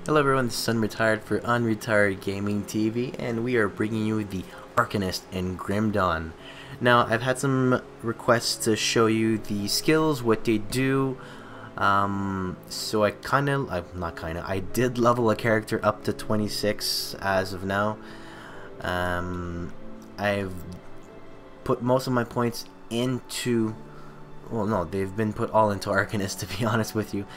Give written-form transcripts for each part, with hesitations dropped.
Hello everyone, this is Unretired for Unretired Gaming TV, and we are bringing you the Arcanist and Grim Dawn. Now, I've had some requests to show you the skills, what they do, so I did level a character up to 26 as of now. I've put most of my points into... well, no, they've been put all into Arcanist, to be honest with you.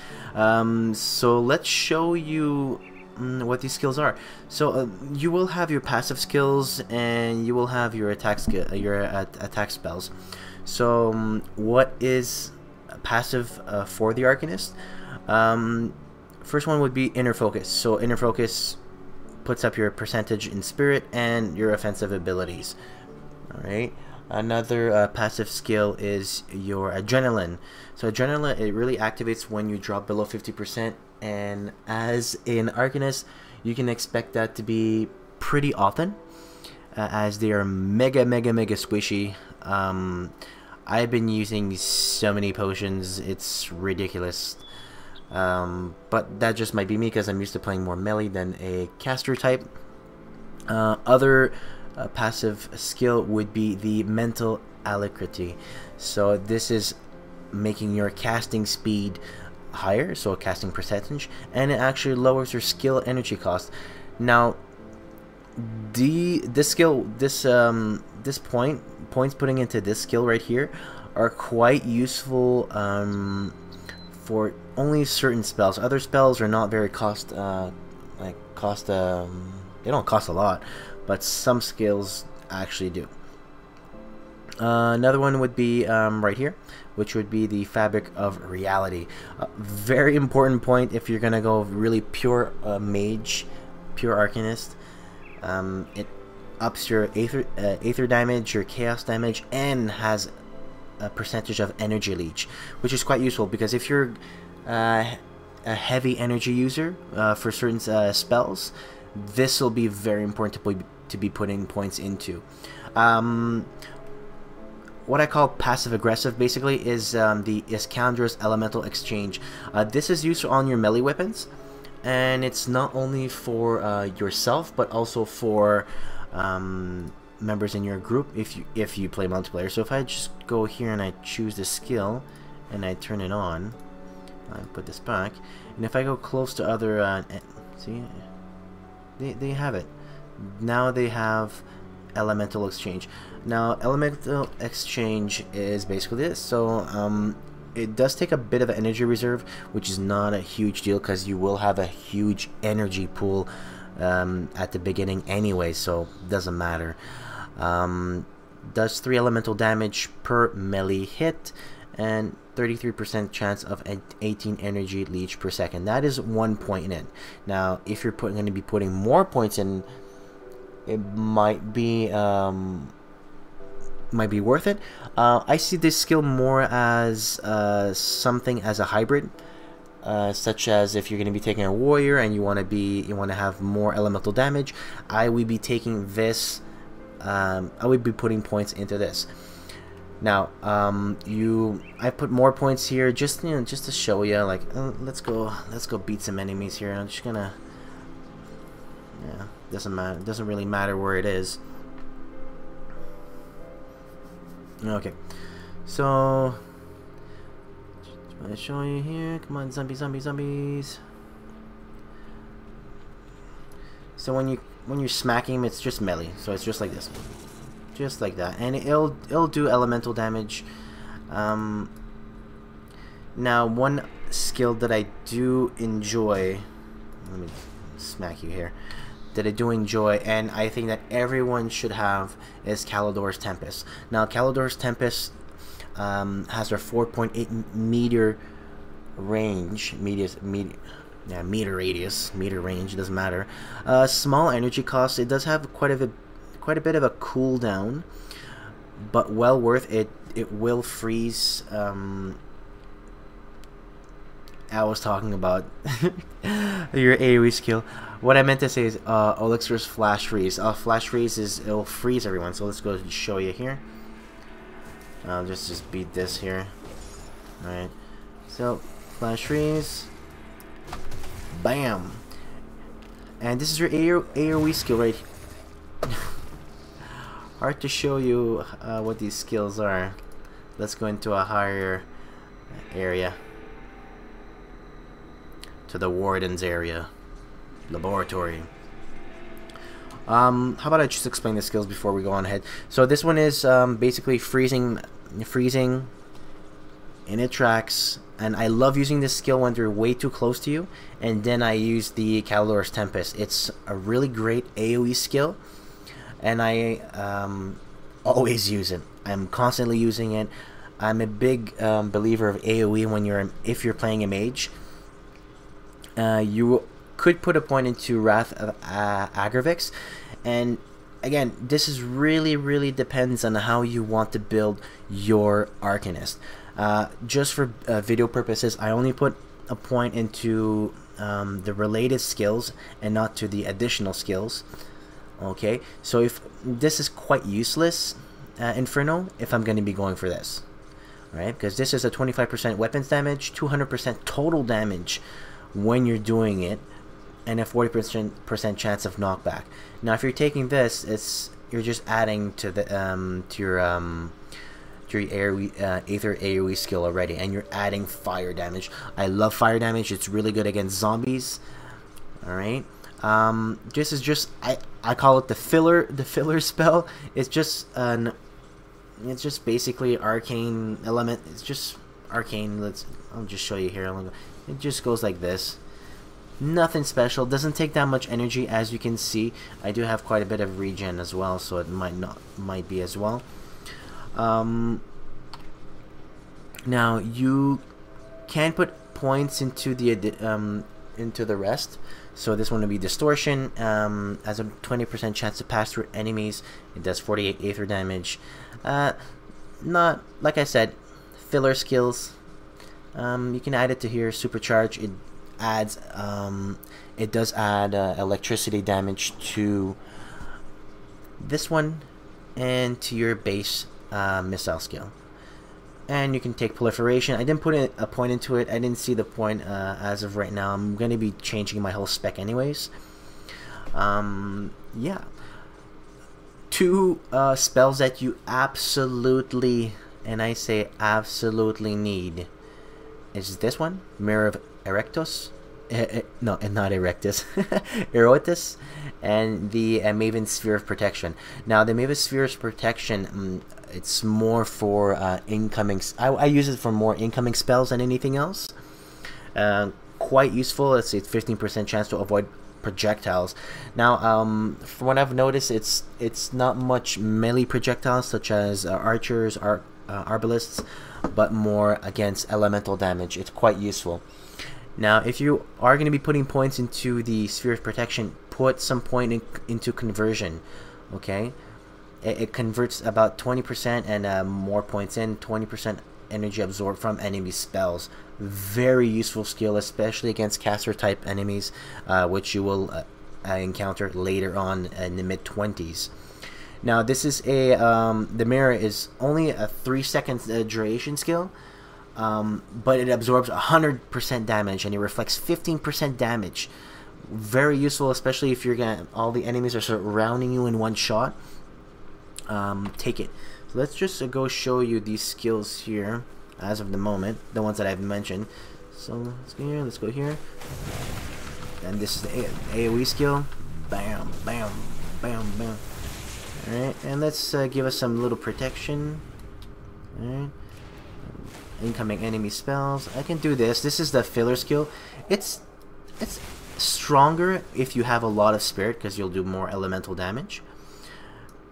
So let's show you what these skills are. So you will have your passive skills, and you will have your attack spells. So what is passive for the Arcanist? First one would be Inner Focus. So Inner Focus puts up your percentage in spirit and your offensive abilities. All right. Another passive skill is your Adrenaline. So Adrenaline, it really activates when you drop below 50%, and as an Arcanist, you can expect that to be pretty often, as they are mega squishy. I've been using so many potions, it's ridiculous. But that just might be me because I'm used to playing more melee than a caster type. Other passive skill would be the Mental Alacrity. So this is making your casting speed higher, so casting percentage, and it actually lowers your skill energy cost. Now this points putting into this skill right here are quite useful for only certain spells. Other spells are not very they don't cost a lot, but some skills actually do. Another one would be right here, which would be the Fabric of Reality. Very important point if you're gonna go really pure mage, pure Arcanist. It ups your Aether damage, your Chaos damage, and has a percentage of Energy Leech, which is quite useful because if you're a heavy energy user for certain spells, this will be very important to be putting points into. What I call passive aggressive basically is the Iskandra's Elemental Exchange. This is used on your melee weapons, and it's not only for yourself but also for members in your group if you play multiplayer. So if I just go here and I choose the skill and I turn it on, I put this back, and if I go close to other see, they have it. Now they have Elemental Exchange. Now Elemental Exchange is basically this. So it does take a bit of energy reserve, which is not a huge deal because you will have a huge energy pool at the beginning anyway, so it doesn't matter. Does 3 elemental damage per melee hit, and 33% chance of 18 energy leech per second. That is 1 point in. Now, if you're going to be putting more points in, it might be worth it. I see this skill more as something as a hybrid, such as if you're going to be taking a warrior and you want to have more elemental damage. I would be taking this. I would be putting points into this. Now, I put more points here just to show you. Like, let's go beat some enemies here. I'm just gonna, yeah, doesn't matter. It doesn't really matter where it is. Okay, so just want to show you here. Come on, zombies. So when you're smacking him, it's just melee. So it's just like this. Just like that, and it'll do elemental damage. Now, one skill that I do enjoy, let me smack you here, that I do enjoy, and I think that everyone should have, is Kalidor's Tempest. Now, Kalidor's Tempest has a 4.8 meter range, meter radius, meter range, doesn't matter. Small energy cost. It does have quite a bit of a cooldown, but well worth it. It will freeze. I was talking about your AoE skill. What I meant to say is Elixir's Flash Freeze. Flash Freeze it'll freeze everyone. So let's go show you here. I'll just beat this here. All right. So Flash Freeze. Bam. And this is your AoE skill right here. Hard to show you what these skills are. Let's go into a higher area. To the Warden's area. Laboratory. How about I just explain the skills before we go on ahead. So this one is basically freezing, and it tracks. And I love using this skill when they're way too close to you. And then I use the Calidor's Tempest. It's a really great AoE skill, and I always use it. I'm constantly using it. I'm a big believer of AoE when if you're playing a mage. You could put a point into Wrath of Agravix, and again, this is really depends on how you want to build your Arcanist. Just for video purposes, I only put a point into the related skills and not to the additional skills. Okay, so if this is quite useless, Inferno, if I'm going to be going for this, right? Because this is a 25% weapons damage, 200% total damage when you're doing it, and a 40% chance of knockback. Now, if you're taking this, you're just adding to the to your Aether AoE skill already, and you're adding fire damage. I love fire damage. It's really good against zombies. All right. This is just I call it the filler spell. It's just basically arcane element. It's just arcane. I'll just show you here. It just goes like this. Nothing special. Doesn't take that much energy, as you can see. I do have quite a bit of regen as well, so it might be as well. Now you can put points into the rest. So this one will be Distortion. Has a 20% chance to pass through enemies. It does 48 Aether damage. Not, like I said, filler skills. You can add it to here. Supercharge. It adds. It does add electricity damage to this one and to your base missile skill. And you can take Proliferation. I didn't put a point into it. I didn't see the point as of right now. I'm going to be changing my whole spec anyways. Yeah. Two spells that you absolutely, and I say absolutely need, is this one, Mirror of Erectus. No, not Erectus. Erotus. And the Maven Sphere of Protection. Now, the Maven Sphere of Protection, it's more for incoming. I use it for more incoming spells than anything else. Quite useful. Let's see, it's 15% chance to avoid projectiles. Now, from what I've noticed, it's not much melee projectiles such as archers, arbalists, but more against elemental damage. It's quite useful. Now, if you are going to be putting points into the Sphere of Protection, put some point into Conversion. Okay, it converts about 20% and more points in, 20% energy absorbed from enemy spells. Very useful skill, especially against caster type enemies, which you will encounter later on in the mid-20s. Now, this is the mirror is only a 3-second duration skill, but it absorbs 100% damage and it reflects 15% damage. Very useful, especially if all the enemies are surrounding you in one shot. Take it. So let's just go show you these skills here as of the moment, the ones that I've mentioned. So let's go here, and this is the AoE skill. Bam, bam, bam, bam. Alright, and let's give us some little protection. Alright. Incoming enemy spells. I can do this. This is the filler skill. It's stronger if you have a lot of spirit, because you'll do more elemental damage.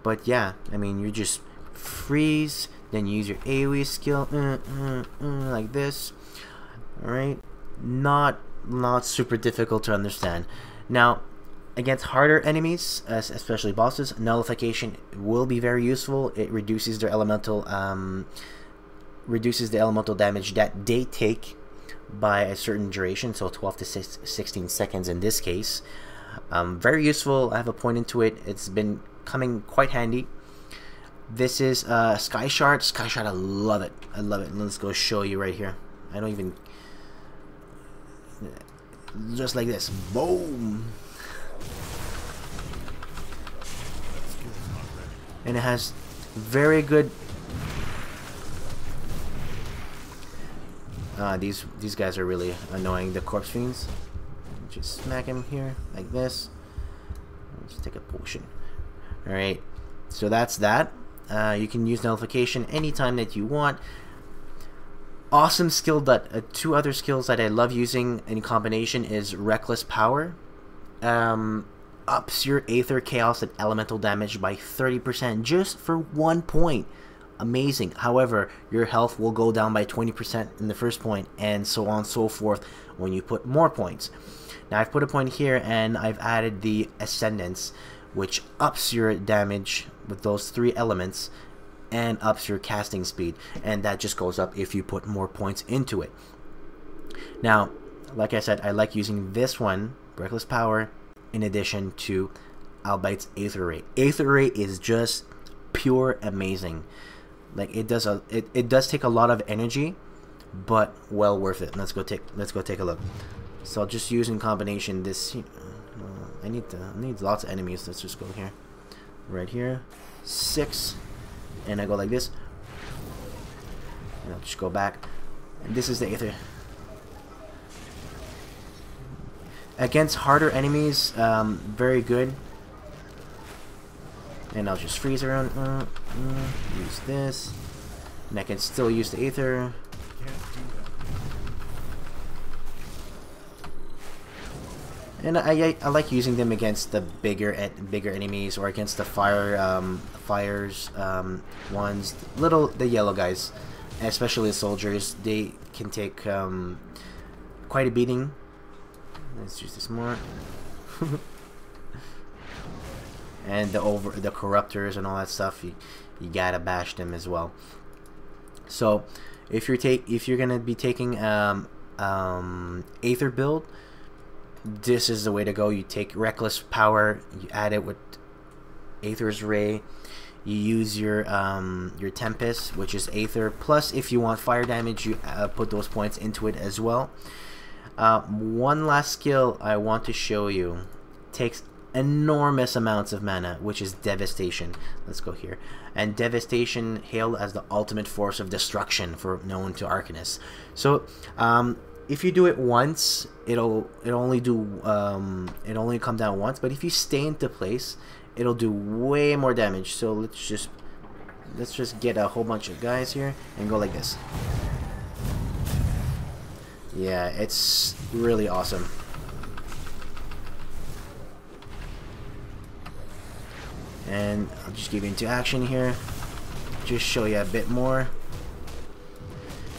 But yeah, I mean, you just freeze, then you use your AoE skill like this. Alright, not super difficult to understand. Now, against harder enemies, especially bosses, Nullification will be very useful. It reduces their elemental reduces the elemental damage that they take by a certain duration, so 12 to 16 seconds in this case. Very useful. I have a point into it. It's been coming quite handy. This is Sky Shard. Sky Shard, I love it. I love it. Let's go show you right here. I don't even... Just like this. Boom! and it has very good. These guys are really annoying, the corpse fiends. Just smack him here like this. Let's take a potion. All right, so that's that. You can use nullification anytime that you want. Awesome skill that two other skills that I love using in combination is Reckless Power. Ups your Aether, Chaos, and Elemental damage by 30% just for 1 point. Amazing. However, your health will go down by 20% in the first point, and so on and so forth when you put more points. Now I've put a point here, and I've added the Ascendance, which ups your damage with those 3 elements and ups your casting speed, and that just goes up if you put more points into it. Now, like I said, I like using this one, Reckless Power, in addition to Albite's Aether Ray. Aether Ray is just pure amazing. Like it does take a lot of energy, but well worth it. Let's go take a look. So I'll just use in combination this. I need lots of enemies. Let's just go here, right here, 6, and I go like this, and I'll just go back. And this is the Aether. Against harder enemies, very good. And I'll just freeze around. Use this, and I can still use the Aether. And I like using them against the bigger enemies, or against the fires ones, the yellow guys, especially the soldiers. They can take quite a beating. Let's use this more. And the corruptors and all that stuff, you gotta bash them as well. So if you're gonna be taking Aether build, this is the way to go. You take Reckless Power, you add it with Aether's Ray, you use your Tempest, which is Aether, plus if you want fire damage, you put those points into it as well. One last skill I want to show you takes enormous amounts of mana, which is Devastation. Let's go here. And Devastation, hailed as the ultimate force of destruction for known to Arcanists. So if you do it once, it'll only come down once, but if you stay into place, it'll do way more damage. So let's just get a whole bunch of guys here and go like this. Yeah, it's really awesome. And I'll just give you into action here, just show you a bit more.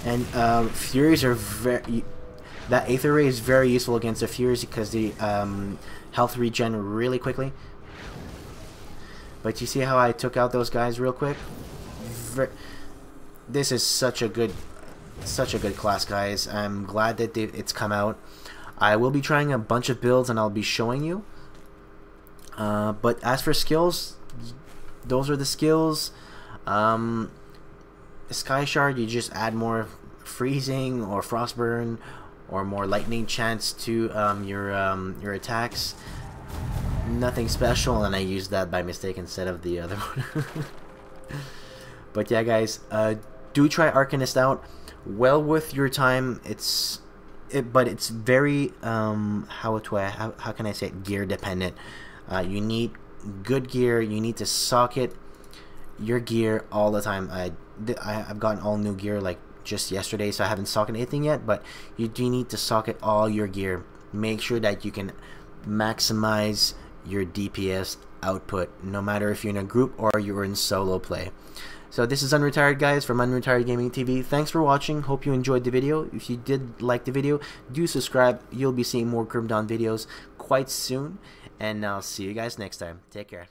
And Furies are that Aether Ray is very useful against the Furies because the health regen really quickly. But you see how I took out those guys real quick? This is such a good class, guys. I'm glad that it's come out. I will be trying a bunch of builds and I'll be showing you. But as for skills, those are the skills. Sky Shard, you just add more freezing or frostburn or more lightning chance to your attacks. Nothing special, and I used that by mistake instead of the other one. But yeah, guys, do try Arcanist out. Well worth your time. But it's very how can I say it, gear dependent. You need good gear. You need to socket your gear all the time. I've gotten all new gear like just yesterday, so I haven't socketed anything yet, but you do need to socket all your gear. Make sure that you can maximize your DPS output, no matter if you're in a group or you're in solo play. So this is Unretired, guys, from Unretired Gaming TV. Thanks for watching. Hope you enjoyed the video. If you did like the video, do subscribe. You'll be seeing more Grim Dawn videos quite soon, and I'll see you guys next time. Take care.